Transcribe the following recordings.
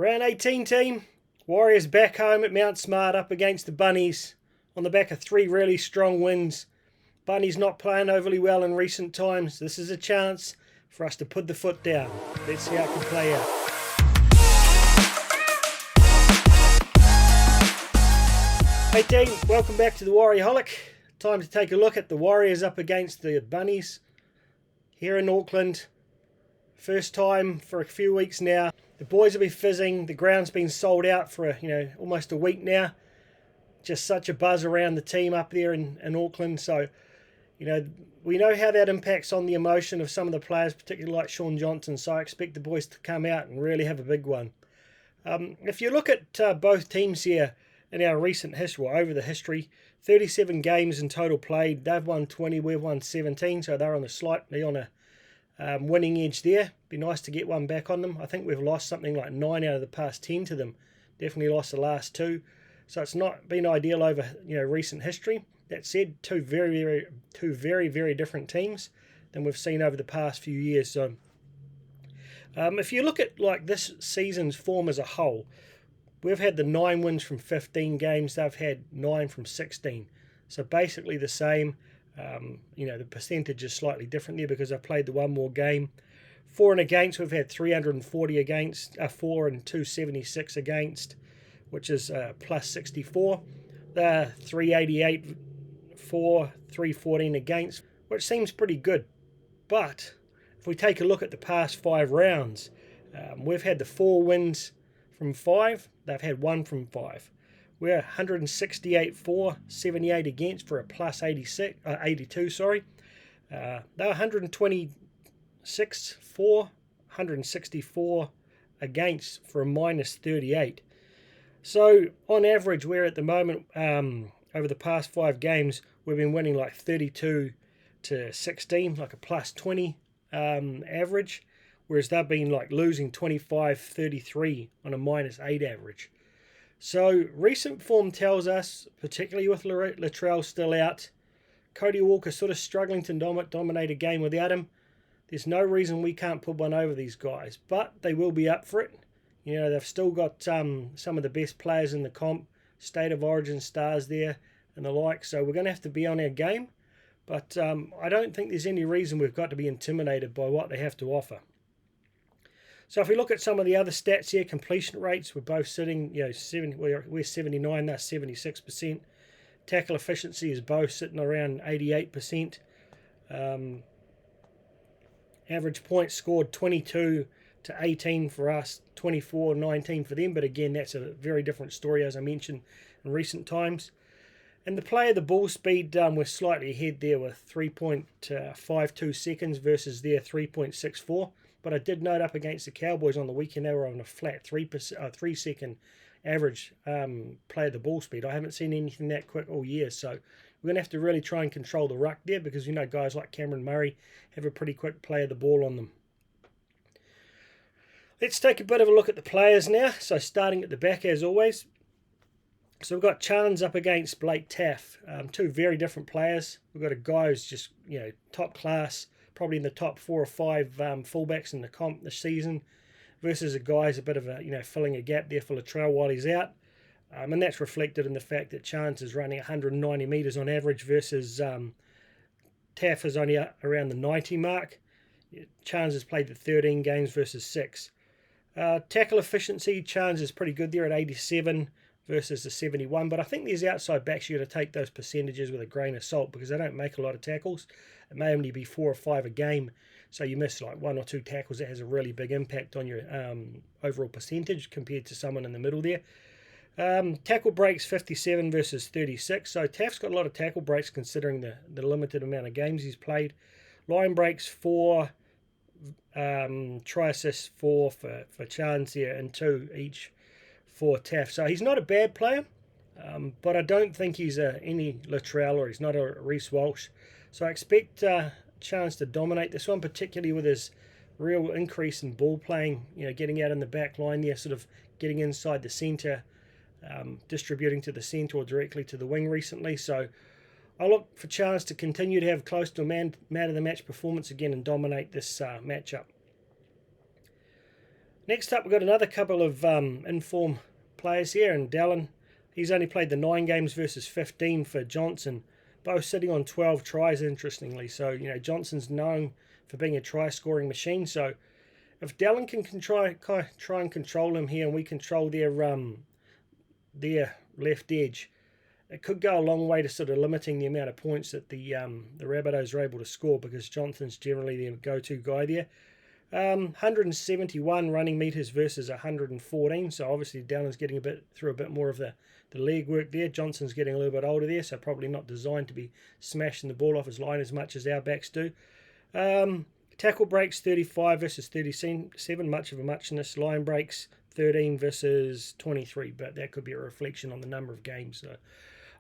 Round 18 team, Warriors back home at Mount Smart up against the Bunnies on the back of 3 really strong wins. Bunnies not playing overly well in recent times. This is a chance for us to put the foot down. Let's see how it can play out. Hey team, welcome back to the Warriorholic. Time to take a look at the Warriors up against the Bunnies here in Auckland. First time for a few weeks now. The boys will be fizzing. The ground's been sold out for almost a week now. Just such a buzz around the team up there in Auckland. So, we know how that impacts on the emotion of some of the players, particularly like Shaun Johnson. So I expect the boys to come out and really have a big one. If you look at both teams here in our recent history, or over the history, 37 games in total played. They've won 20, we've won 17. So they're slightly on a winning edge there. Be nice to get one back on them. I think we've lost something like 9 out of the past 10 to them. Definitely lost the last 2. So it's not been ideal over recent history. That said, two very, very different teams than we've seen over the past few years. So if you look at this season's form as a whole, we've had the 9 wins from 15 games. They've had 9 from 16. So basically the same. The percentage is slightly different there because I've played the one more game. For and against, we've had 340 against, 4 and 276 against, which is plus 64. They're 388 for, 314 against, which seems pretty good. But if we take a look at the past 5 rounds, we've had the 4 wins from 5. They've had 1 from 5. We're 168 for, 78 against for a plus 82. They're 126 for, 164 against for a minus 38. So on average, we're at the moment, over the past 5 games, we've been winning like 32 to 16, like a plus 20 average, whereas they've been losing 25-33 on a minus 8 average. So recent form tells us, particularly with Latrell still out, Cody Walker sort of struggling to dominate a game without him. There's no reason we can't put one over these guys, but they will be up for it. They've still got some of the best players in the comp, State of Origin stars there and the like, so we're going to have to be on our game. But I don't think there's any reason we've got to be intimidated by what they have to offer. So if we look at some of the other stats here, completion rates, we're both sitting, we're 79, that's 76%. Tackle efficiency is both sitting around 88%. Average points scored 22 to 18 for us, 24-19 for them. But again, that's a very different story, as I mentioned, in recent times. And the play of the ball speed, we're slightly ahead there with 3.52 seconds versus their 3.64. But I did note up against the Cowboys on the weekend, they were on a flat 3 second average play of the ball speed. I haven't seen anything that quick all year, so we're going to have to really try and control the ruck there because guys like Cameron Murray have a pretty quick play of the ball on them. Let's take a bit of a look at the players now. So starting at the back as always. So we've got Chance up against Blake Taaffe. 2 very different players. We've got a guy who's just top class, probably in the top 4 or 5 fullbacks in the comp this season, versus a guy who's a bit of a filling a gap there for Latrell while he's out, and that's reflected in the fact that Chance is running 190 metres on average versus Taaffe is only around the 90 mark. Chance has played the 13 games versus 6. Tackle efficiency, Chance is pretty good there at 87 versus the 71, but I think these outside backs, you got to take those percentages with a grain of salt because they don't make a lot of tackles. It may only be 4 or 5 a game, so you miss 1 or 2 tackles. That has a really big impact on your overall percentage compared to someone in the middle there. Tackle breaks 57 versus 36, so Taaffe's got a lot of tackle breaks considering the limited amount of games he's played. Line breaks 4, try assists 4 for Chance here, and 2 each for Taaffe. So he's not a bad player, but I don't think he's any Latrell or he's not a Reece Walsh. So I expect Chance to dominate this one, particularly with his real increase in ball playing, getting out in the back line there, sort of getting inside the centre, distributing to the centre or directly to the wing recently. So I look for Chance to continue to have close to a man of the match performance again and dominate this matchup. Next up, we've got another couple of in-form players here, and Dallin. He's only played the 9 games versus 15 for Johnson, both sitting on 12 tries, interestingly. So, Johnson's known for being a try-scoring machine. So, if Dallin can try and control him here, and we control their left edge, it could go a long way to sort of limiting the amount of points that the Rabbitohs are able to score, because Johnson's generally their go-to guy there. 171 running meters versus 114, so obviously Dallin's getting through a bit more of the leg work there. Johnson's getting a little bit older there, so probably not designed to be smashing the ball off his line as much as our backs do. Tackle breaks 35 versus 37, much of a muchness. Line breaks 13 versus 23, but that could be a reflection on the number of games. So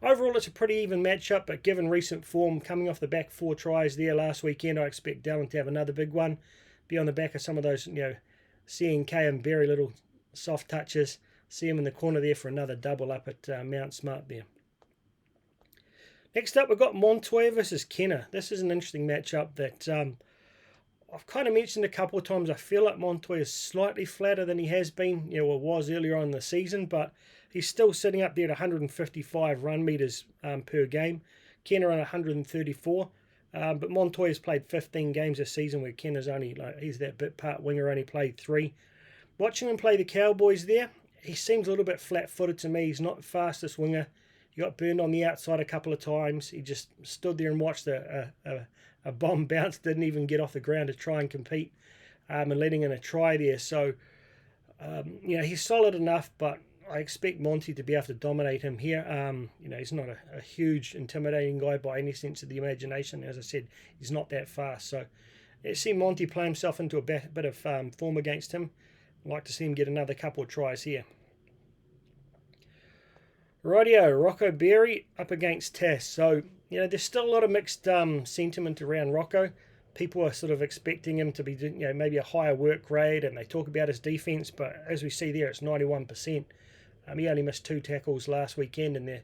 overall, it's a pretty even matchup, but given recent form coming off the back 4 tries there last weekend, I expect Dallin to have another big one. Be on the back of some of those, CNK and Berry little soft touches. See him in the corner there for another double up at Mount Smart there. Next up, we've got Montoya versus Kenner. This is an interesting matchup that I've kind of mentioned a couple of times. I feel like Montoya is slightly flatter than he has been, or was earlier on in the season, but he's still sitting up there at 155 run meters per game. Kenner on 134. But Montoya's played 15 games this season, where Kenner's only, he's that bit part winger, only played 3. Watching him play the Cowboys there, he seems a little bit flat-footed to me. He's not the fastest winger. He got burned on the outside a couple of times. He just stood there and watched a bomb bounce, didn't even get off the ground to try and compete, and letting in a try there. So, he's solid enough, but I expect Monty to be able to dominate him here. He's not a huge, intimidating guy by any sense of the imagination. As I said, he's not that fast. So, let's see Monty play himself into a bit of form against him. I'd like to see him get another couple of tries here. Rightio, Rocco Berry up against Tass. So, there's still a lot of mixed sentiment around Rocco. People are sort of expecting him to be, maybe a higher work rate, and they talk about his defence, but as we see there, it's 91%. He only missed 2 tackles last weekend, and there,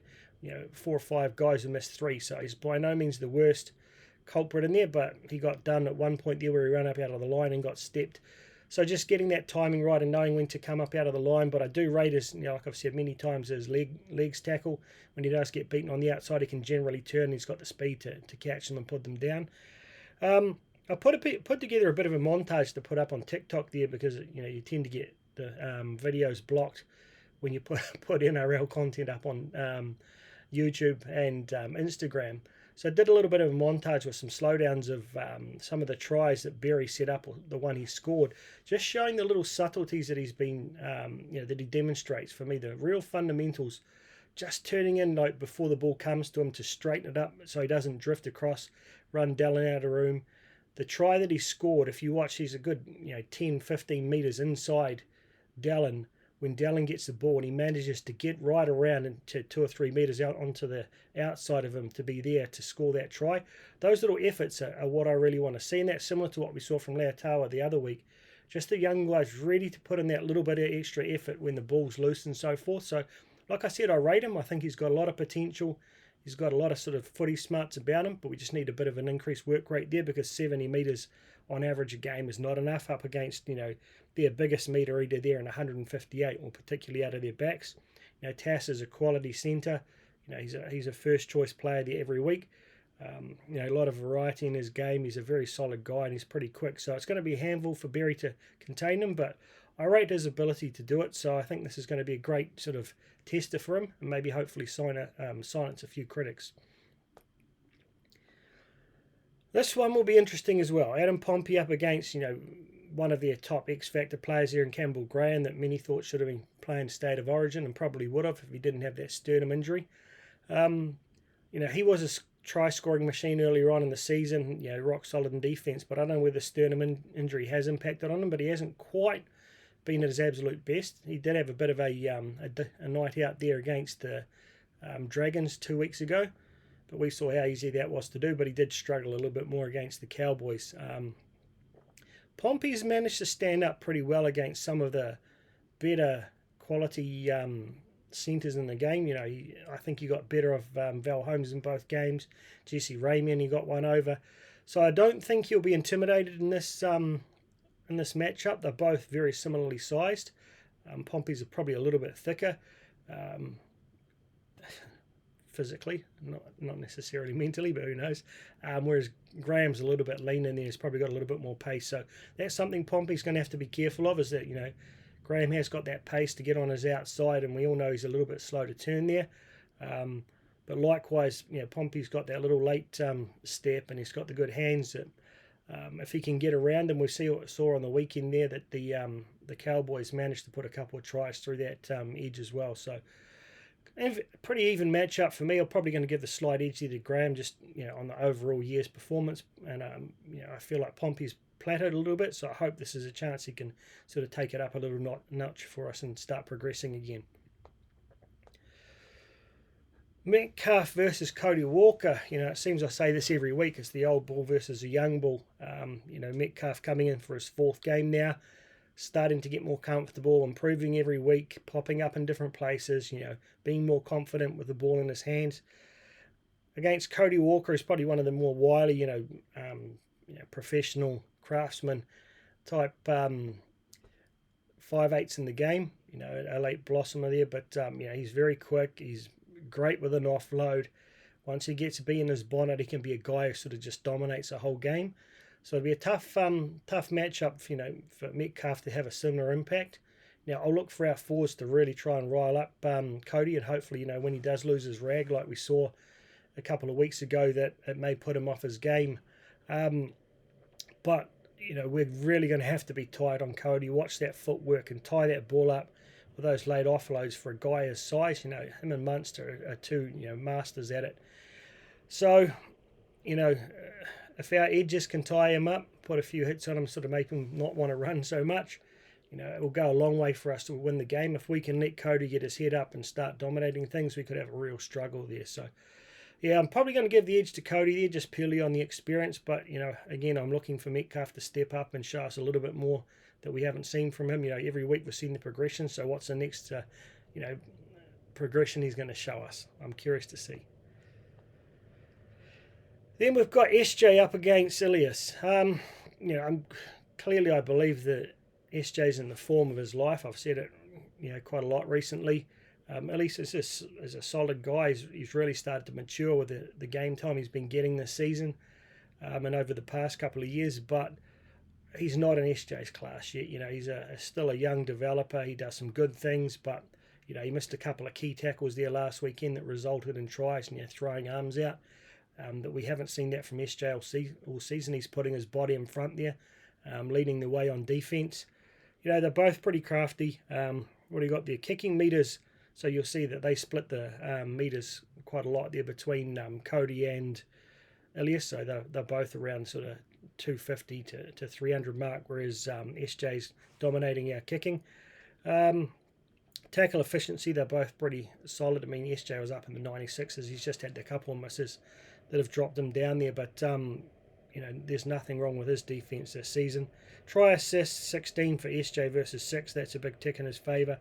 4 or 5 guys who missed 3. So he's by no means the worst culprit in there, but he got done at one point there where he ran up out of the line and got stepped. So just getting that timing right and knowing when to come up out of the line. But I do rate his, like I've said many times, his legs tackle. When he does get beaten on the outside, he can generally turn. He's got the speed to catch them and put them down. I put together a bit of a montage to put up on TikTok there, because you tend to get the videos blocked when you put NRL content up on YouTube and Instagram. So I did a little bit of a montage with some slowdowns of some of the tries that Berry set up, or the one he scored, just showing the little subtleties that he's been, that he demonstrates. For me, the real fundamentals, just turning in like before the ball comes to him to straighten it up so he doesn't drift across, run Dallin out of room. The try that he scored, if you watch, he's a good 10, 15 metres inside Dallin. When Dallin gets the ball and he manages to get right around into 2 or 3 metres out onto the outside of him to be there to score that try. Those little efforts are what I really want to see, and that's similar to what we saw from Leotawa the other week. Just the young guys ready to put in that little bit of extra effort when the ball's loose and so forth. So, like I said, I rate him. I think he's got a lot of potential. He's got a lot of sort of footy smarts about him, but we just need a bit of an increased work rate there, because 70 metres on average a game is not enough up against, their biggest meter eater there in 158, or particularly out of their backs. Tass is a quality centre. He's a first choice player there every week. A lot of variety in his game. He's a very solid guy and he's pretty quick. So it's going to be a handful for Berry to contain him, but I rate his ability to do it. So I think this is going to be a great sort of tester for him, and maybe hopefully silence a few critics. This one will be interesting as well. Adam Pompey up against, one of their top X-Factor players here in Campbell Graham, that many thought should have been playing State of Origin, and probably would have if he didn't have that sternum injury. He was a try-scoring machine earlier on in the season, rock solid in defence, but I don't know whether the sternum injury has impacted on him, but he hasn't quite been at his absolute best. He did have a bit of a night out there against the Dragons 2 weeks ago, but we saw how easy that was to do, but he did struggle a little bit more against the Cowboys. Pompey's managed to stand up pretty well against some of the better quality centres in the game. I think he got better of Val Holmes in both games. Jesse Ramian, he got one over. So I don't think he'll be intimidated in this in this matchup. They're both very similarly sized. Pompey's are probably a little bit thicker physically, not necessarily mentally, but who knows. Whereas Graham's a little bit leaner and he's probably got a little bit more pace. So that's something Pompey's going to have to be careful of, is that, you know, Graham has got that pace to get on his outside, and we all know he's a little bit slow to turn there. But likewise, you know, Pompey's got that little late step, and he's got the good hands that if he can get around him. We saw on the weekend there that the Cowboys managed to put a couple of tries through that edge as well. So pretty even matchup for me. I'm probably going to give the slight edge here to Graham, just, you know, on the overall year's performance. And you know, I feel like Pompey's plateaued a little bit, so I hope this is a chance he can sort of take it up a little notch for us and start progressing again. Metcalf versus Cody Walker. You know, it seems I say this every week. It's the old bull versus the young bull. You know, Metcalf coming in for his 4th game now, starting to get more comfortable, improving every week, popping up in different places, you know, being more confident with the ball in his hands. Against Cody Walker, is probably one of the more wily, you know, professional craftsman type 5/8s in the game. You know, a late blossomer there, but you know, he's very quick. He's great with an offload. Once he gets to be in his bonnet, he can be a guy who sort of just dominates the whole game. So it'll be a tough matchup, you know, for Metcalf to have a similar impact. Now, I'll look for our forwards to really try and rile up Cody, and hopefully, you know, when he does lose his rag, like we saw a couple of weeks ago, that it may put him off his game. But, you know, we're really going to have to be tight on Cody. Watch that footwork and tie that ball up with those late offloads for a guy his size. You know, him and Munster are two, you know, masters at it. So, you know, if our edges can tie him up, put a few hits on him, sort of make him not want to run so much, you know, it will go a long way for us to win the game. If we can let Cody get his head up and start dominating things, we could have a real struggle there. So, yeah, I'm probably going to give the edge to Cody there, just purely on the experience. But, you know, again, I'm looking for Metcalf to step up and show us a little bit more that we haven't seen from him. You know, every week we've seen the progression. So what's the next, you know, progression he's going to show us? I'm curious to see. Then we've got SJ up against Ilias. You know, clearly I believe that SJ's in the form of his life. I've said it, you know, quite a lot recently. Ilias is a solid guy. He's really started to mature with the game time he's been getting this season and over the past couple of years. But he's not in SJ's class yet. You know, he's still a young developer. He does some good things, but, you know, he missed a couple of key tackles there last weekend that resulted in tries and, you know, throwing arms out. That we haven't seen that from SJ all season. He's putting his body in front there, leading the way on defense. You know, they're both pretty crafty. What do you got there? Kicking meters. So you'll see that they split the meters quite a lot there between Cody and Ilias. So they're both around sort of 250 to 300 mark, whereas SJ's dominating our kicking. Tackle efficiency, they're both pretty solid. I mean, SJ was up in the 96s. He's just had a couple of misses that have dropped him down there, but you know, there's nothing wrong with his defense this season. Try assists 16 for SJ versus 6. That's a big tick in his favour.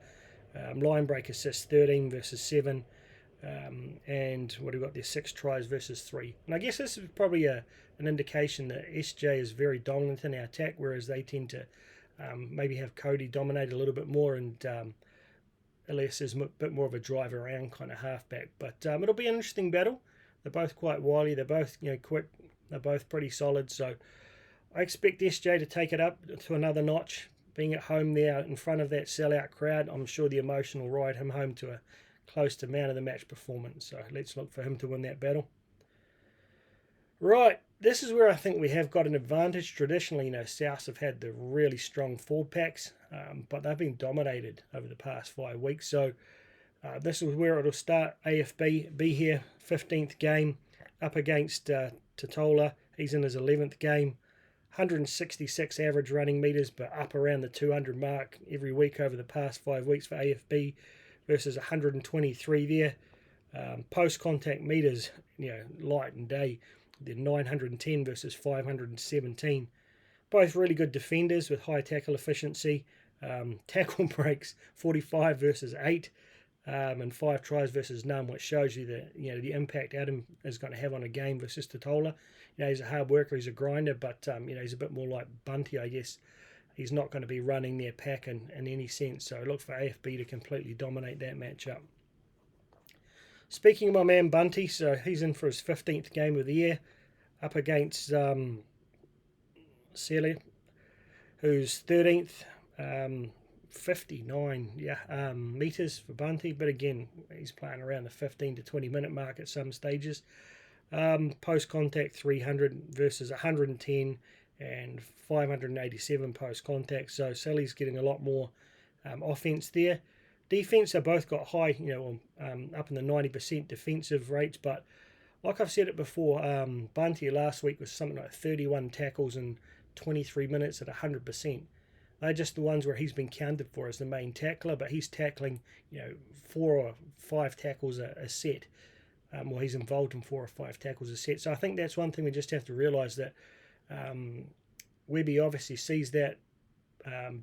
Line break assists 13 versus 7. And what do we got there? 6 tries versus 3. And I guess this is probably an indication that SJ is very dominant in our attack, whereas they tend to maybe have Cody dominate a little bit more, and Ilias is a bit more of a drive around kind of halfback. But it'll be an interesting battle. They're both quite wily. They're both, you know, quick. They're both pretty solid. So I expect SJ to take it up to another notch. Being at home there in front of that sellout crowd, I'm sure the emotion will ride him home to a close to man of the match performance. So let's look for him to win that battle. Right, this is where I think we have got an advantage. Traditionally, you know, Souths have had the really strong forward packs, but they've been dominated over the past 5 weeks. So this is where it'll start. AFB, be here, 15th game, up against Totola. He's in his 11th game. 166 average running meters, but up around the 200 mark every week over the past 5 weeks for AFB versus 123 there. Post-contact meters, you know, light and day, they're 910 versus 517. Both really good defenders with high tackle efficiency. Tackle breaks 45 versus 8, and 5 tries versus none, which shows you that, you know, the impact Adam is going to have on a game versus Totola. You know, he's a hard worker, he's a grinder, but you know, he's a bit more like Bunty, I guess. he's not going to be running their pack in any sense. So look for AFB to completely dominate that matchup. Speaking of my man Bunty, so he's in for his 15th game of the year, up against Celia, who's 13th, 59 metres for Bunty, but again, he's playing around the 15 to 20 minute mark at some stages. Post contact 300 versus 110 and 587 post contact, so Sally's getting a lot more offence there. Defence, they both got high, up in the 90% defensive rates, but like I've said it before, Bunty last week was something like 31 tackles in 23 minutes at 100%. They're just the ones where he's been counted for as the main tackler, but he's tackling 4 or 5 tackles a set. He's involved in 4 or 5 tackles a set. So I think that's one thing we just have to realise, that Webby obviously sees that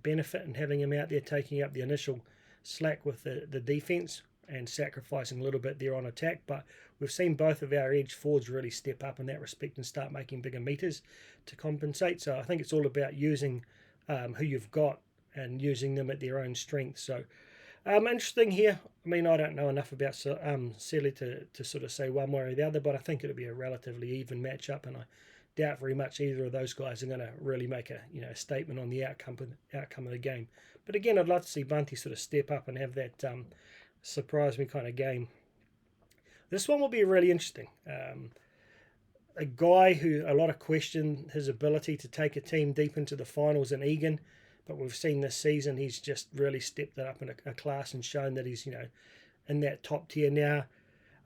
benefit in having him out there taking up the initial slack with the defence and sacrificing a little bit there on attack. But we've seen both of our edge forwards really step up in that respect and start making bigger meters to compensate. So I think it's all about using who you've got and using them at their own strength. So interesting here. I mean, I don't know enough about Selly to sort of say one way or the other, but I think it'll be a relatively even matchup, and I doubt very much either of those guys are going to really make a statement on the outcome of the game. But again, I'd love to see Bunty sort of step up and have that surprise me kind of game. This one will be really interesting. A guy who a lot of question his ability to take a team deep into the finals in Egan, but we've seen this season he's just really stepped it up in a class and shown that he's in that top tier now.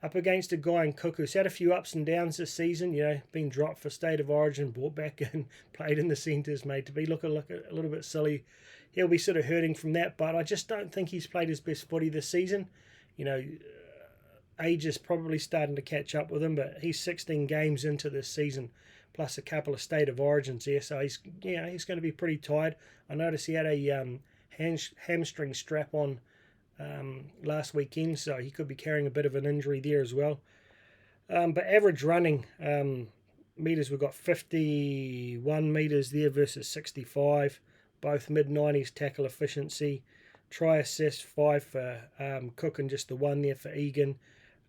Up against a guy in Cook who's had a few ups and downs this season, been dropped for State of Origin, brought back and played in the centres, made to be look a little bit silly. He'll be sort of hurting from that, but I just don't think he's played his best footy this season. Age is probably starting to catch up with him, but he's 16 games into this season, plus a couple of State of Origins there, so he's going to be pretty tired. I noticed he had a hamstring strap on last weekend, so he could be carrying a bit of an injury there as well. But average running meters, we've got 51 meters there versus 65, both mid-90s tackle efficiency. Try assist 5 for Cook and just the 1 there for Egan.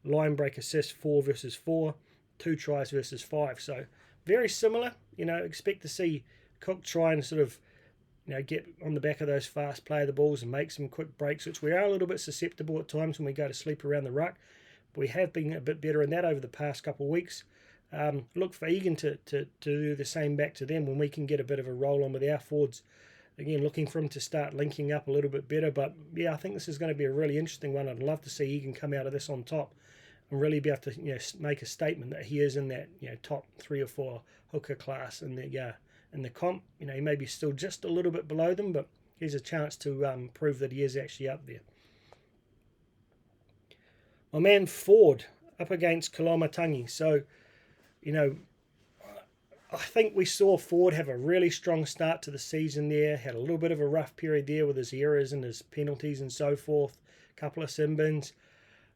Line break assist 4 versus 4, 2 tries versus 5. So very similar. Expect to see Cook try and sort of get on the back of those fast play of the balls and make some quick breaks, which we are a little bit susceptible at times when we go to sleep around the ruck. But we have been a bit better in that over the past couple of weeks. Look for Egan to do the same back to them when we can get a bit of a roll on with our forwards. Again, looking for him to start linking up a little bit better. But yeah, I think this is going to be a really interesting one. I'd love to see Egan come out of this on top and really be able to make a statement that he is in that top 3 or 4 hooker class in the comp. He may be still just a little bit below them, but here's a chance to prove that he is actually up there. My man Ford up against Kalamatangi. So, I think we saw Ford have a really strong start to the season there. Had a little bit of a rough period there with his errors and his penalties and so forth. A couple of sin bins.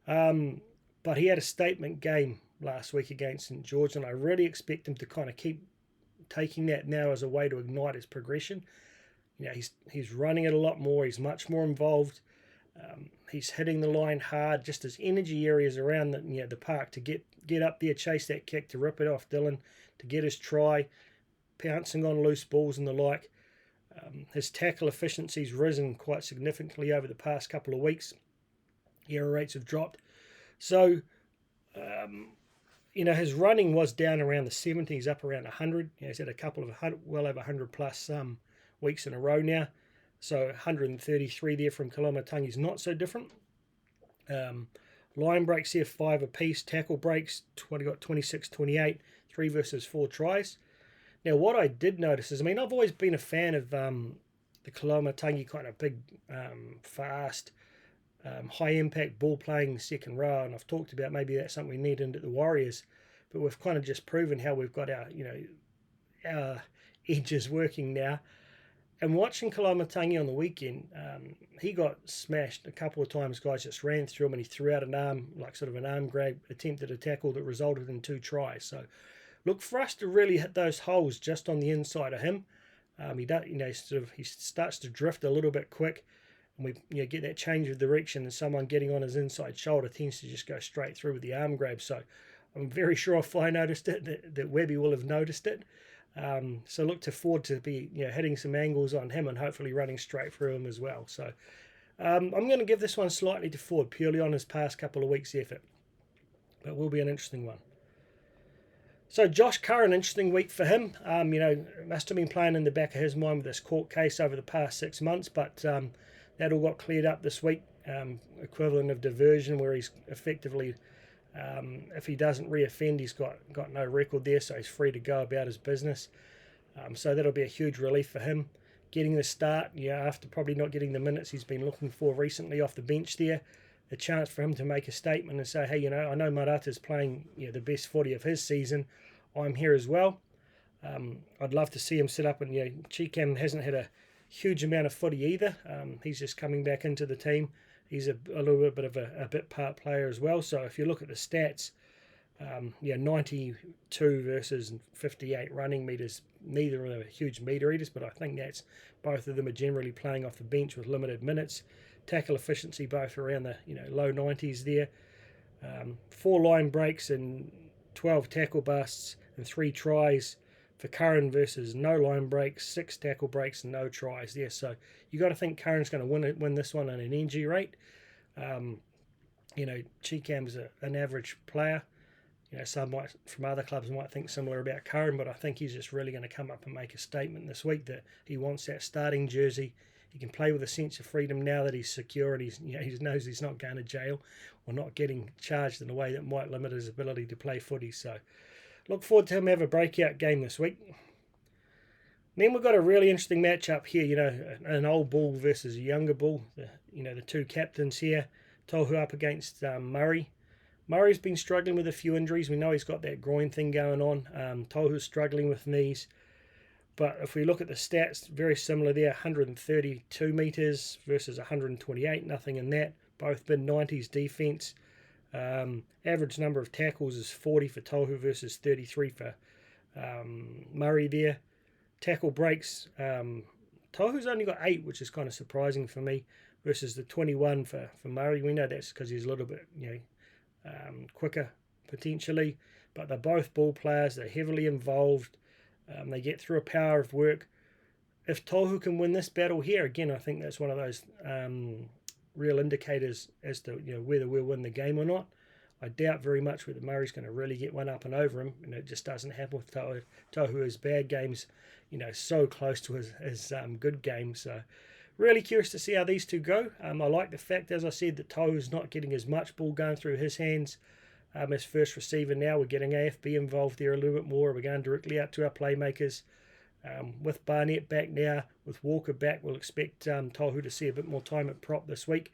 But he had a statement game last week against St George, and I really expect him to kind of keep taking that now as a way to ignite his progression. He's running it a lot more. He's much more involved. He's hitting the line hard. Just his energy areas around the park to get up there, chase that kick, to rip it off Dylan, to get his try, pouncing on loose balls and the like. His tackle efficiency's risen quite significantly over the past couple of weeks. Error rates have dropped. So, his running was down around the 70s, up around 100. He's had a couple of well over 100 plus weeks in a row now. So 133 there from Kalamatangi is not so different. Line breaks here 5 apiece. Tackle breaks got 26, 28, 3 versus 4 tries. Now what I did notice is, I've always been a fan of the Kalamatangi kind of big, fast, high impact ball playing second row, and I've talked about maybe that's something we need into the Warriors, but we've kind of just proven how we've got our edges working now. And watching Kalamatangi on the weekend, he got smashed a couple of times. Guys just ran through him and he threw out an arm, like sort of an arm grab, attempted a tackle that resulted in 2 tries. So look for us to really hit those holes just on the inside of him. He does, he starts to drift a little bit quick, and we get that change of direction, and someone getting on his inside shoulder tends to just go straight through with the arm grab. So I'm very sure if I noticed it, that Webby will have noticed it. So look forward to be hitting some angles on him and hopefully running straight through him as well. So I'm going to give this one slightly to Ford purely on his past couple of weeks' effort. But it will be an interesting one. So Josh Curran, interesting week for him. Must have been playing in the back of his mind with this court case over the past 6 months, but that all got cleared up this week. Equivalent of diversion, where he's effectively, if he doesn't reoffend, he's got no record there, so he's free to go about his business. So that'll be a huge relief for him. Getting the start, after probably not getting the minutes he's been looking for recently off the bench there. A chance for him to make a statement and say, hey, I know Marata's playing the best footy of his season. I'm here as well. I'd love to see him sit up, and Cheekham hasn't had a huge amount of footy either. He's just coming back into the team. He's a little bit of a bit part player as well. So if you look at the stats, 92 versus 58 running meters. Neither of them are huge meter eaters, but I think that's both of them are generally playing off the bench with limited minutes. Tackle efficiency both around the low 90s there. 4 line breaks and 12 tackle busts and 3 tries for Curran versus no line breaks, 6 tackle breaks and no tries there. So you got to think Curran's going to win this one on an NG rate. Cheekham's an average player. Some from other clubs might think similar about Curran, but I think he's just really going to come up and make a statement this week that he wants that starting jersey. He can play with a sense of freedom now that he's secure, and he knows he's not going to jail or not getting charged in a way that might limit his ability to play footy. So look forward to him have a breakout game this week. Then we've got a really interesting matchup here, an old bull versus a younger bull. The two captains here, Tohu up against Murray. Murray's been struggling with a few injuries. We know he's got that groin thing going on. Tohu's struggling with knees. But if we look at the stats, very similar there, 132 metres versus 128, nothing in that. Both mid-90s defence. Average number of tackles is 40 for Tohu versus 33 for Murray there. Tackle breaks, Tohu's only got 8, which is kind of surprising for me, versus the 21 for Murray. We know that's because he's a little bit quicker potentially, but they're both ball players. They're heavily involved. They get through a power of work. If Tohu can win this battle here, again, I think that's one of those real indicators as to whether we'll win the game or not. I doubt very much whether Murray's going to really get one up and over him, and it just doesn't happen with Tohu. Tohu has bad games, so close to his good games. So really curious to see how these two go. I like the fact, as I said, that Tohu's not getting as much ball going through his hands. As first receiver now, we're getting AFB involved there a little bit more. We're going directly out to our playmakers. With Barnett back now, with Walker back, we'll expect Tohu to see a bit more time at prop this week.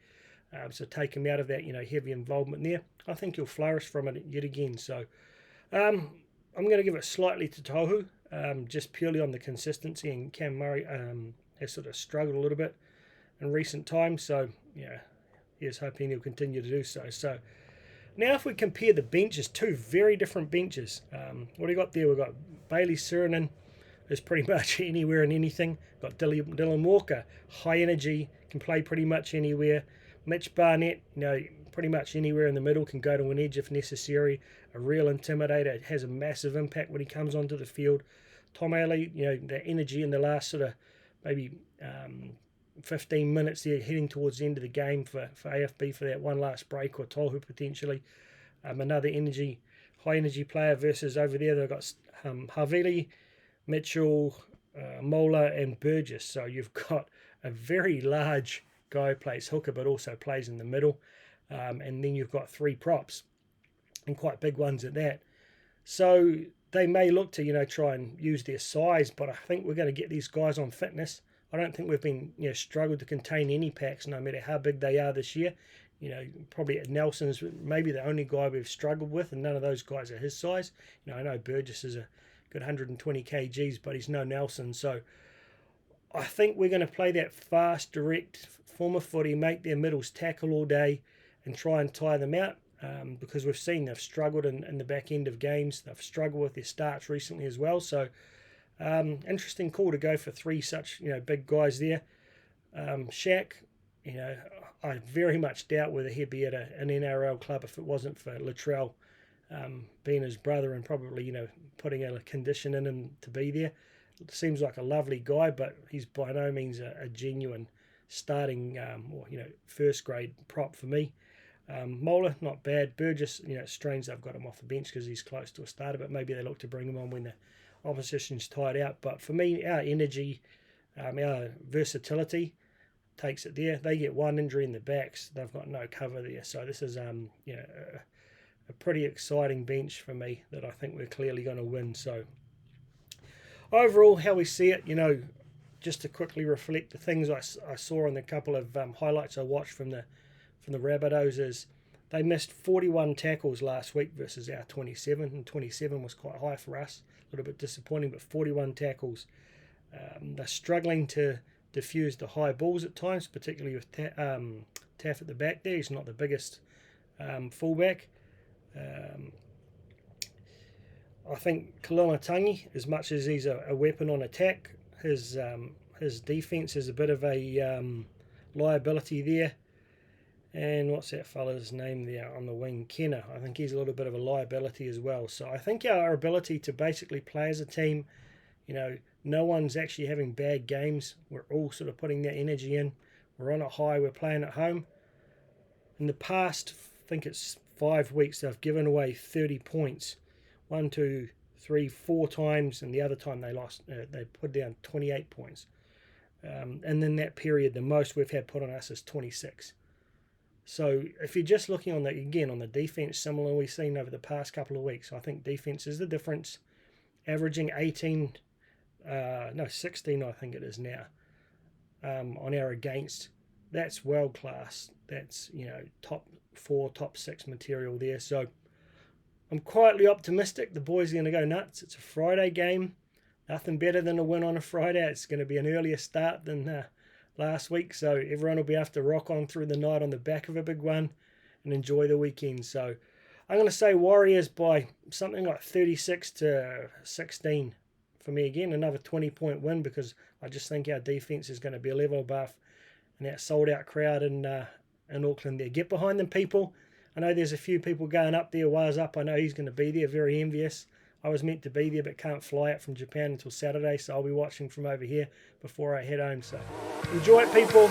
So take him out of that heavy involvement there. I think he'll flourish from it yet again. So I'm going to give it slightly to Tohu, just purely on the consistency. And Cam Murray has sort of struggled a little bit in recent times. So here's hoping he'll continue to do so. So now if we compare the benches, two very different benches. What do we got there? We've got Bailey Surinam, who's pretty much anywhere and anything. Got Dylan Walker, high energy, can play pretty much anywhere. Mitch Barnett, pretty much anywhere in the middle, can go to an edge if necessary. A real intimidator, has a massive impact when he comes onto the field. Tom Alley, the energy in the last sort of maybe 15 minutes there, heading towards the end of the game for AFB for that one last break, or Tohu potentially. Another high energy player versus over there they've got Havili, Mitchell, Mola and Burgess. So you've got a very large guy who plays hooker but also plays in the middle. And then you've got 3 props, and quite big ones at that. So they may look to, try and use their size, but I think we're going to get these guys on fitness. I don't think we've been, struggled to contain any packs, no matter how big they are this year. Probably at Nelson's maybe the only guy we've struggled with, and none of those guys are his size. I know Burgess is a good 120 kgs, but he's no Nelson. So I think we're going to play that fast, direct form of footy, make their middles tackle all day, and try and tire them out, because we've seen they've struggled in the back end of games. They've struggled with their starts recently as well. So Interesting call to go for 3 such big guys there. Shaq, I very much doubt whether he'd be at an NRL club if it wasn't for Latrell being his brother and probably putting a condition in him to be there. It seems like a lovely guy, but he's by no means a genuine starting or first grade prop for me. Mola, not bad. Burgess, it's strange they've got him off the bench because he's close to a starter, but maybe they look to bring him on when the opposition's tied out. But for me, our energy, our versatility takes it there. They get one injury in the backs, they've got no cover there. So this is a pretty exciting bench for me that I think we're clearly going to win. So overall, how we see it, just to quickly reflect the things I saw in the couple of highlights I watched from the Rabbitohs is they missed 41 tackles last week versus our 27, and 27 was quite high for us. A little bit disappointing, but 41 tackles. They're struggling to diffuse the high balls at times, particularly with Taff at the back there. He's not the biggest fullback. I think Kalamatangi, as much as he's a weapon on attack, his defence is a bit of a liability there. And what's that fella's name there on the wing? Kenner. I think he's a little bit of a liability as well. So I think our ability to basically play as a team, no one's actually having bad games. We're all sort of putting that energy in. We're on a high. We're playing at home. In the past, I think it's 5 weeks, they've given away 30 points. 1, 2, 3, 4 times, and the other time they lost, they put down 28 points. And in that period, the most we've had put on us is 26. So if you're just looking on the defense, similar we've seen over the past couple of weeks, I think defense is the difference. Averaging 16, I think it is now, on our against. That's world class. That's top 4, top 6 material there. So I'm quietly optimistic the boys are going to go nuts. It's a Friday game. Nothing better than a win on a Friday. It's going to be an earlier start than last week, so everyone will be able to rock on through the night on the back of a big one and enjoy the weekend. So I'm going to say Warriors by something like 36-16 for me again. Another 20-point win because I just think our defence is going to be a level above, and that sold-out crowd in Auckland there. Get behind them, people. I know there's a few people going up there. Wires up. I know he's going to be there. Very envious. I was meant to be there but can't fly out from Japan until Saturday, so I'll be watching from over here before I head home. So enjoy it, people.